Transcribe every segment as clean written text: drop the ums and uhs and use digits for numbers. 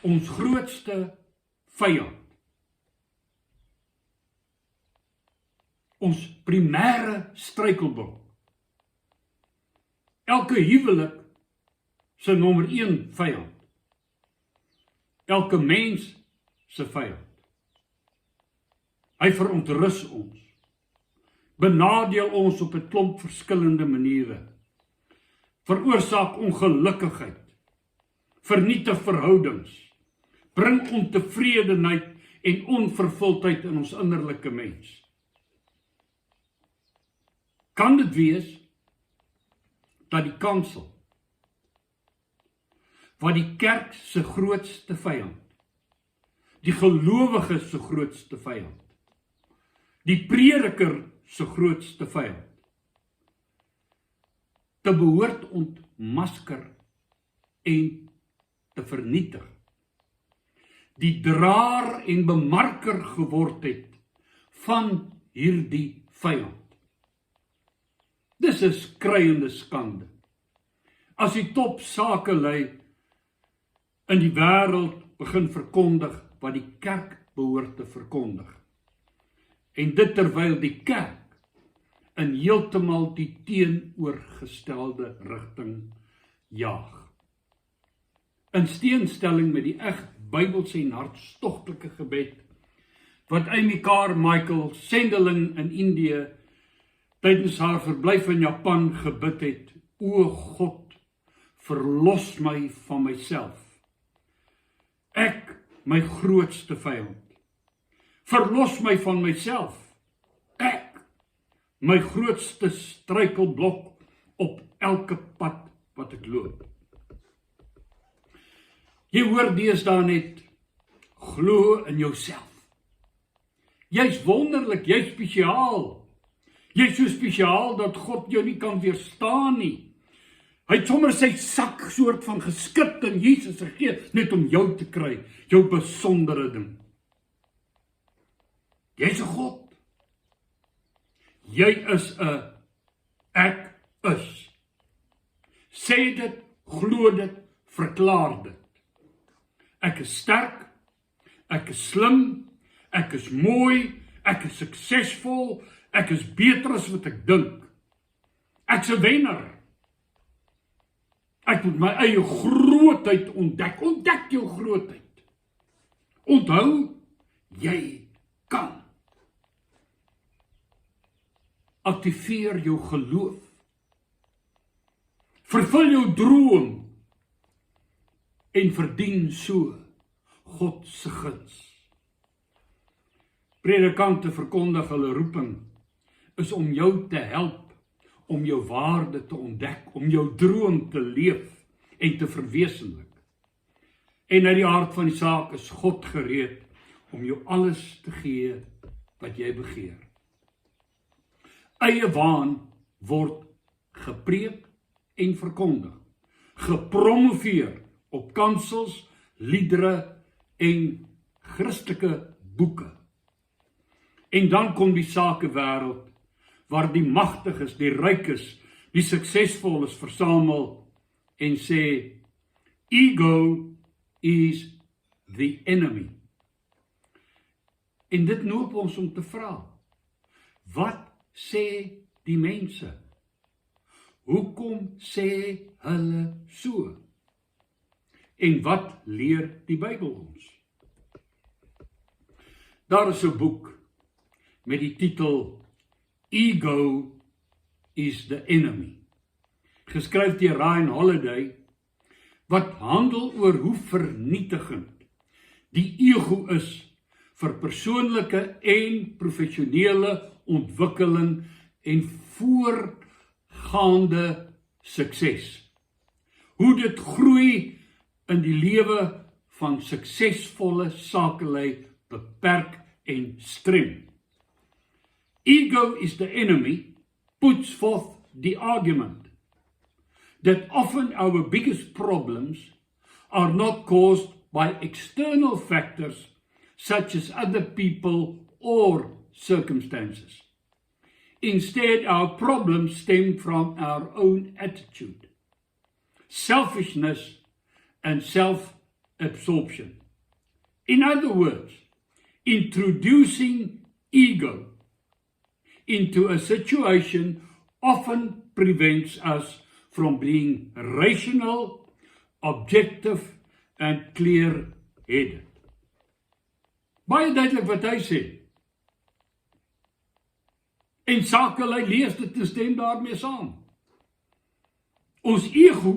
ons grootste vyand. Ons primêre struikelblok. Elke huwelik se nommer 1 vyand. Elke mens se vyand. Hy verontrus ons. Benadeel ons op 'n klomp verskillende maniere. Veroorsaak ongelukkigheid. Vernietig verhoudings. Bring ontevredenheid en onvervuldheid in ons innerlike mens. Kan dit wees dat die kansel, wat die kerk se grootste vyand, die gelowiges se grootste vyand, die prediker se grootste vyand, te behoort ontmasker en te vernietig, die draer en bemarker geword het van hierdie vyand. Dis 'n skreiende skande. As die top sakelei in die wêreld begin verkondig wat die kerk behoort te verkondig. En dit terwyl die kerk in heeltemal die teenoorgestelde rigting jaag. In teenstelling met die eg Bybelse en hartstogtelike gebed wat Amy Carmichael, sendeling in Indië, tydens haar verblyf in Japan gebid het: O God, verlos my van myself. Ek, my grootste vyand. Verlos my van myself. Ek, my grootste struikelblok op elke pad wat ek loop. Jy hoor deesdae net, glo in jouself. Jy's wonderlik, jy's spesiaal. Jy's so spesiaal dat God jou nie kan weerstaan nie. Hy het sommer sy sak soort van geskit in Jesus gegee, net om jou te kry, jou besondere ding. Jy's 'n God. Jy is 'n ek is. Sê dit, glo dit, verklaar dit. Ek is sterk, ek is slim, ek is mooi, ek is suksesvol, ek is beter as wat ek dink. Ek's 'n wenner. Ek moet my eie grootheid ontdek. Ontdek jou grootheid. Onthou, jy kan. Aktiveer jou geloof. Vervul jou droom en verdien so God se guns. Predikante verkondig hulle roeping is om jou te help, om jou waarde te ontdek, om jou droom te leef en te verwesenlik. En uit die aard van die saak is God gereed om jou alles te gee wat jy begeer. Eie waan word gepreek en verkondig, gepromoveer op kansels, liedere en Christelike boeke. En dan kom die sakewêreld waar die magtiges, die rykes, die suksesvoles versamel en sê, ego is the enemy. En dit noop ons om te vra, wat sê die mense? Hoekom sê hulle so? En wat leer die Bybel ons? Daar is 'n boek met die titel Ego is the Enemy, geskryf deur Ryan Holiday, wat handel oor hoe vernietigend die ego is vir persoonlike en professionele ontwikkeling en voortgaande sukses. Hoe dit groei in die lewe van suksesvolle sakelei beperk en strem. Ego is the enemy puts forth the argument that often our biggest problems are not caused by external factors such as other people or circumstances. Instead, our problems stem from our own attitude, selfishness, and self absorption. In other words, introducing ego into a situation often prevents us from being rational, objective and clear-headed. Baie duidelik wat hy sê. En Sakelei lees dit en stem daarmee saam. Ons ego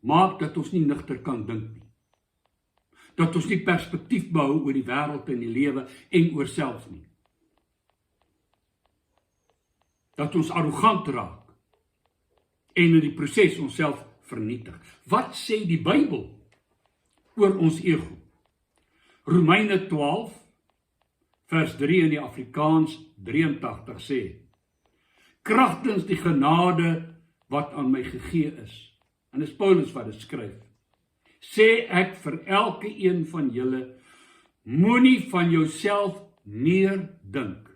maak dat ons nie nigter kan dink nie. Dat ons nie perspektief behou oor die wêreld en die lewe en oor self nie. Dat ons arrogant raak en in die proses onsself vernietig. Wat sê die Bybel oor ons ego? Romeine 12 vers 3 in die Afrikaans 83 sê: kragtens die genade wat aan my gegee is. En dis Paulus wat dit skryf. Sê ek vir elke een van julle, moenie van jouself meer dink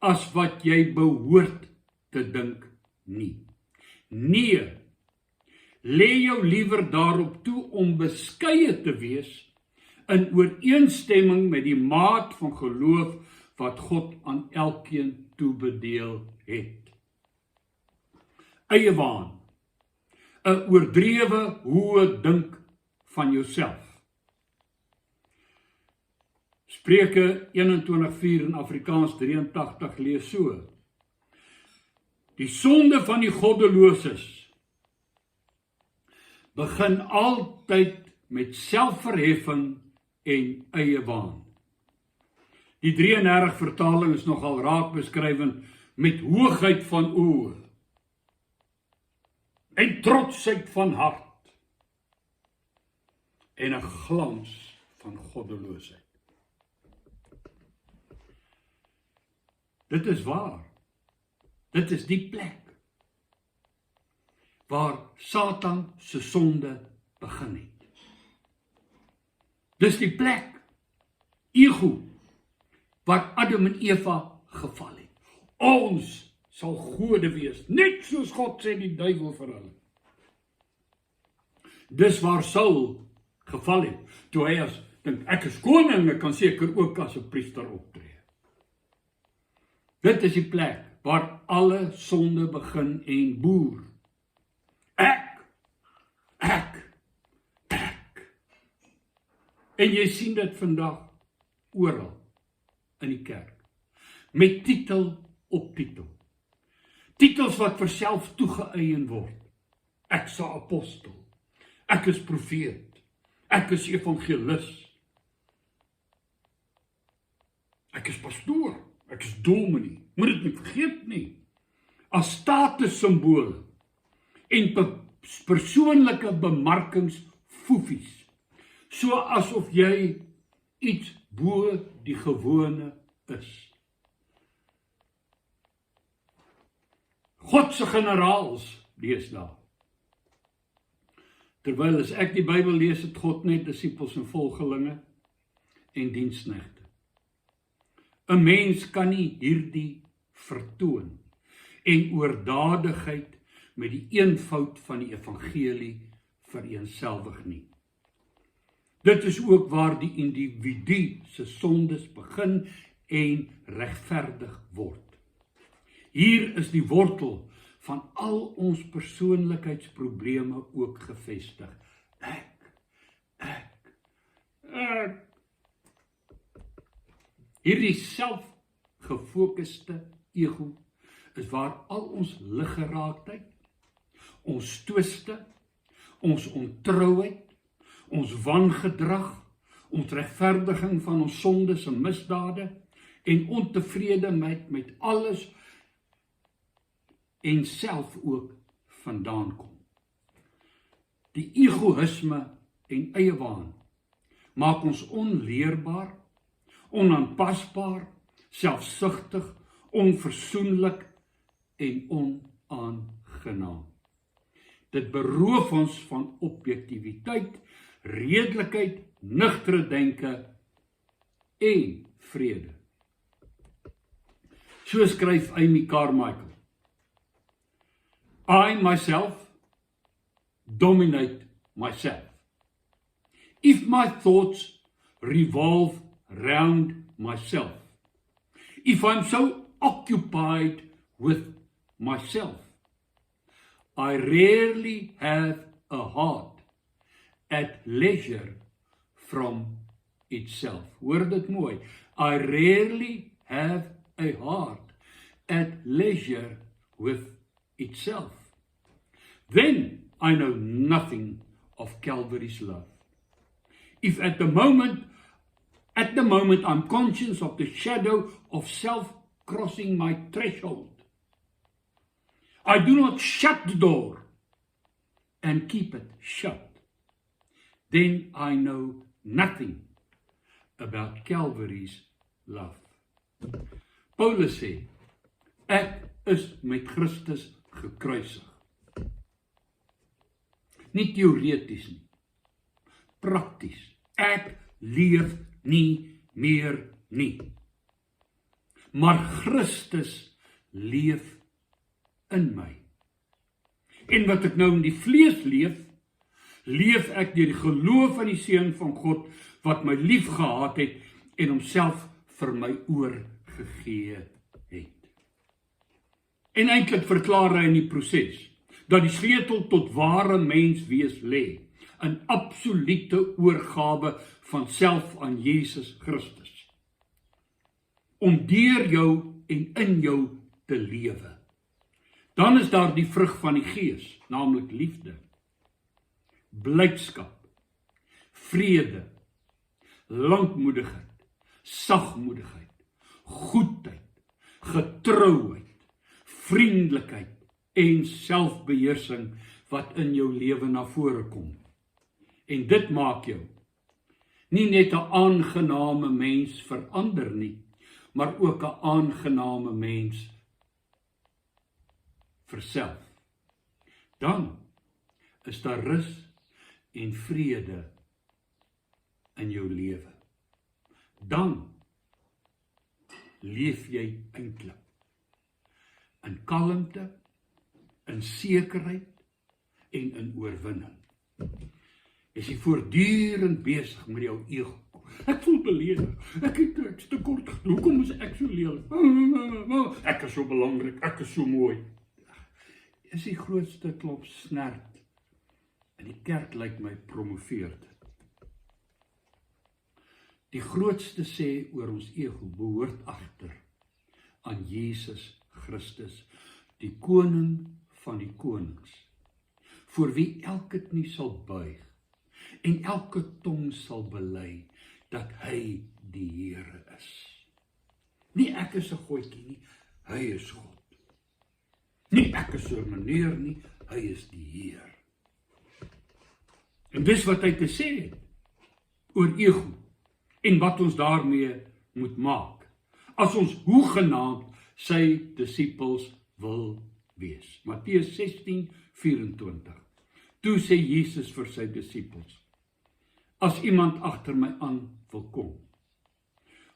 as wat jy behoort te dink nie. Nee, lê jou liewer daarop toe om beskeie te wees in ooreenstemming met die maat van geloof wat God aan elkeen toebedeel het. Eie waan, 'n oordrewe hoë dink van jouself. Spreuke 21:4 in Afrikaans 83 lees so: die sonde van die goddeloses begin altyd met selfverheffing en eie waan. Die 33 vertaling is nogal raak beskrywend met hoogheid van oë en trotsheid van hart en 'n glans van goddeloosheid. Dit is waar. Dit is die plek waar Satan se sonde begin het. Dis die plek, ego, waar Adam en Eva geval het. Ons sal gode wees, net soos God sê die duiwel vir hulle. Dis waar Saul geval het, toe hy dink, ek is koning, ek kan seker ook as 'n priester optree. Dit is die plek waar alle sonde begin en boer. Ek. En jy sien dit vandag oral in die kerk. Met titel op titel. Titels wat vir self toegeëien word. Ek is 'n apostel. Ek is profeet. Ek is evangelis. Ek is pastoor. Ek is dominee. Moet dit nie vergeet nie. As statussimbole en persoonlike bemarkingsfoefies. So asof jy iets bo die gewone is. God se generaals deesdae. Terwyl as ek die Bybel lees, het God net disippels en volgelinge en diensknegte. 'n Mens kan nie hierdie vertoon en oordadigheid met die eenvoud van die evangelie vereenselwig nie. Dit is ook waar die individu se sondes begin en regverdig word. Hier is die wortel van al ons persoonlikheidsprobleme ook gevestig. Ek. Hierdie selfgefokuste ego is waar al ons liggeraaktheid, ons twiste, ons ontrouheid, ons wangedrag, ons regverdiging van ons sondes en misdade en ontevrede met alles en self ook vandaan kom. Die egoïsme en eie waan maak ons onleerbaar, onaanpasbaar, selfsugtig, onversoenlik en onaangenaam. Dit beroof ons van objektiwiteit, redelikheid, nugtere denke en vrede. So skryf Amy Carmichael. I myself dominate myself. If my thoughts revolve round myself, if I'm so occupied with myself, I rarely have a heart at leisure from itself. Hoor dit mooi. I rarely have a heart at leisure with itself. Then I know nothing of Calvary's love. If at the moment I'm conscious of the shadow of self crossing my threshold, I do not shut the door and keep it shut, then I know nothing about Calvary's love. Paulus sê, ek is met Christus gekruisig. Nie teoreties nie, prakties. Ek leef nie meer nie, maar Christus leef in my. En wat ek nou in die vlees leef, leef ek deur die geloof in die Seun van God, wat my lief gehad het en homself vir my oorgegee het. En eintlik verklaar hy in die proses, dat die sleutel tot ware menswees lê, in absolute oorgawe van self aan Jesus Christus, om deur jou en in jou te lewe. Dan is daar die vrug van die Gees, naamlik liefde, blydskap, vrede, lankmoedigheid, sagmoedigheid, goedheid, getrouheid, vriendelikheid en selfbeheersing wat in jou lewe na vore kom. En dit maak jou nie net 'n aangename mens vir ander nie, maar ook 'n aangename mens vir self. Dan is daar rus en vrede in jou lewe. Dan leef jy eintlik in kalmte, in sekerheid en in oorwinning. Is jy voortdurend besig met jou ego. Ek voel beledig, ek het te kort gedoen, hoekom is ek so lelik? Ek is so belangrik, ek is so mooi. Is die grootste klop snert, en die kerk lyk my promoveer dit. Die grootste sê oor ons ego behoort agter aan Jesus Christus, die koning van die konings, voor wie elke knie sal buig, en elke tong sal bely, dat hy die Here is. Nie ek is 'n goetjie nie, hy is God. Nie ek is 'n meneer nie, hy is die Heer. En dis wat hy te sê het oor ego, en wat ons daarmee moet maak, as ons hoegenaamd sy disippels wil wees. Matteus 16:24. Toe sê Jesus vir sy disippels, as iemand agter my aan wil kom,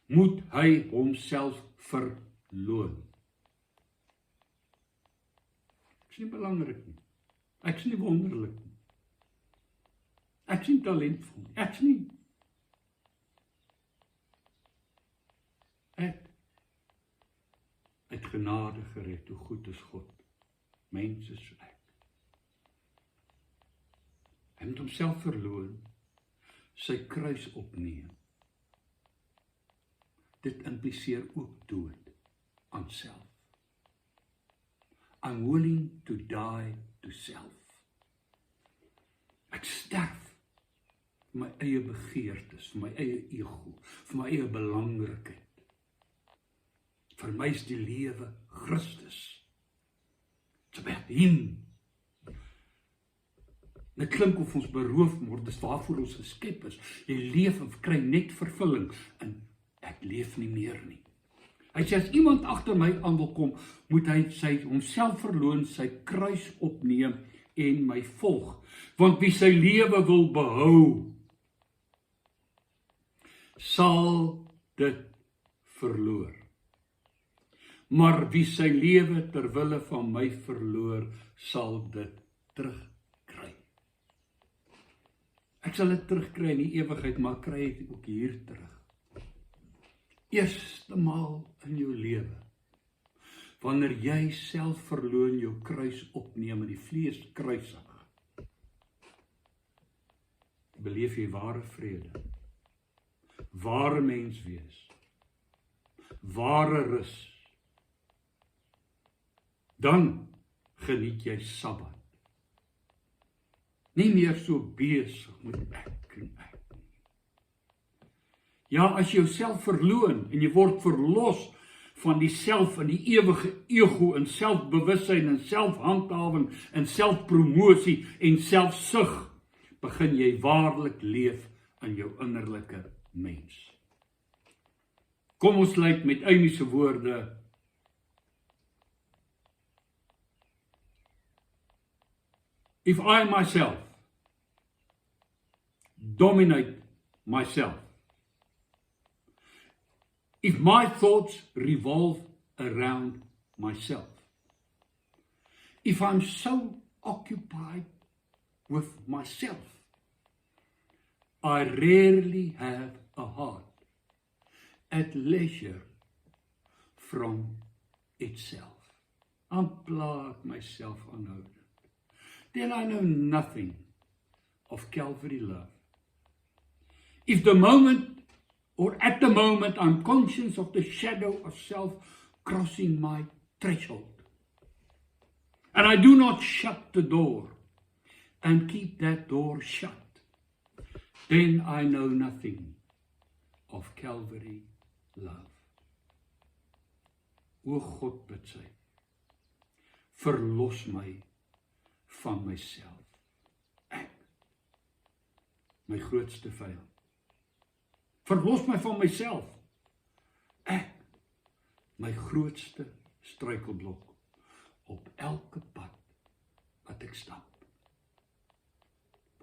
moet hy homself verloon. Ek is nie belangrik nie, ek is nie wonderlik nie, ek is nie talentvol nie, ek is nie. Ek het genade gered, hoe goed is God, mens is ek. Hy moet homself verloon, sy kruis opneem. Dit impliseer ook dood aan self. I'm willing to die to self. Ek sterf vir my eie begeertes, vir my eie ego, vir my eie belangrikheid. Vir my is die lewe Christus. It's about him. Dit klink of ons beroof word, dis waarvoor ons geskep is. Jy leef en kry net vervulling, en ek leef nie meer nie. Hy sê, as iemand agter my aan wil kom, moet hy homself verloon, sy kruis opneem en my volg. Want wie sy lewe wil behou, sal dit verloor. Maar wie sy lewe ter wille van my verloor, sal dit terugkry. Ek sal dit terugkry in die ewigheid, maar kry dit ook hier terug. Eerste maal in jou lewe, wanneer jy selfverloon jou kruis opneem en die vlees kruisig, beleef jy ware vrede, ware mens wees, ware rus. Dan geniet jy Sabbat. Nie meer so besig met ek en ek. Ja, as jy jouself verloon en jy word verlos van die self en die ewige ego en selfbewussyn en selfhandhawing en selfpromosie en selfsug, begin jy waarlik leef in jou innerlike mens. Kom ons sluit met Amy se woorde. If I myself dominate myself, if my thoughts revolve around myself, if I'm so occupied with myself, I rarely have a heart at leisure from itself. I'm plagued myself aanhoudend. Then I know nothing of Calvary love. If the moment, or at the moment, I'm conscious of the shadow of self crossing my threshold, and I do not shut the door and keep that door shut, then I know nothing of Calvary love. O God, bid sy, verlos my van myself. Ek, my grootste vyand. Verlos my van myself. Ek, my grootste struikelblok op elke pad wat ek stap.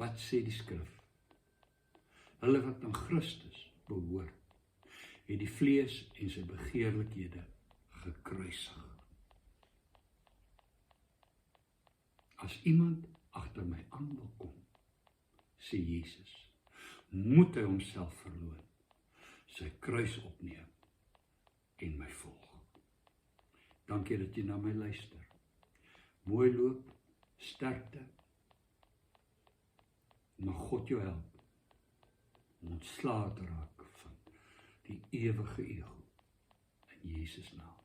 Wat sê die skrif? Hulle wat aan Christus behoort, het die vlees en sy begeerlikhede gekruisig. As iemand agter my aan wil kom, sê Jesus, moet hy homself verloon, sy kruis opneem en my volg. Dankie dat jy na my luister. Mooi loop, sterkte. Mag God jou help om ontslae te raak van die ewige ego in Jesus naam.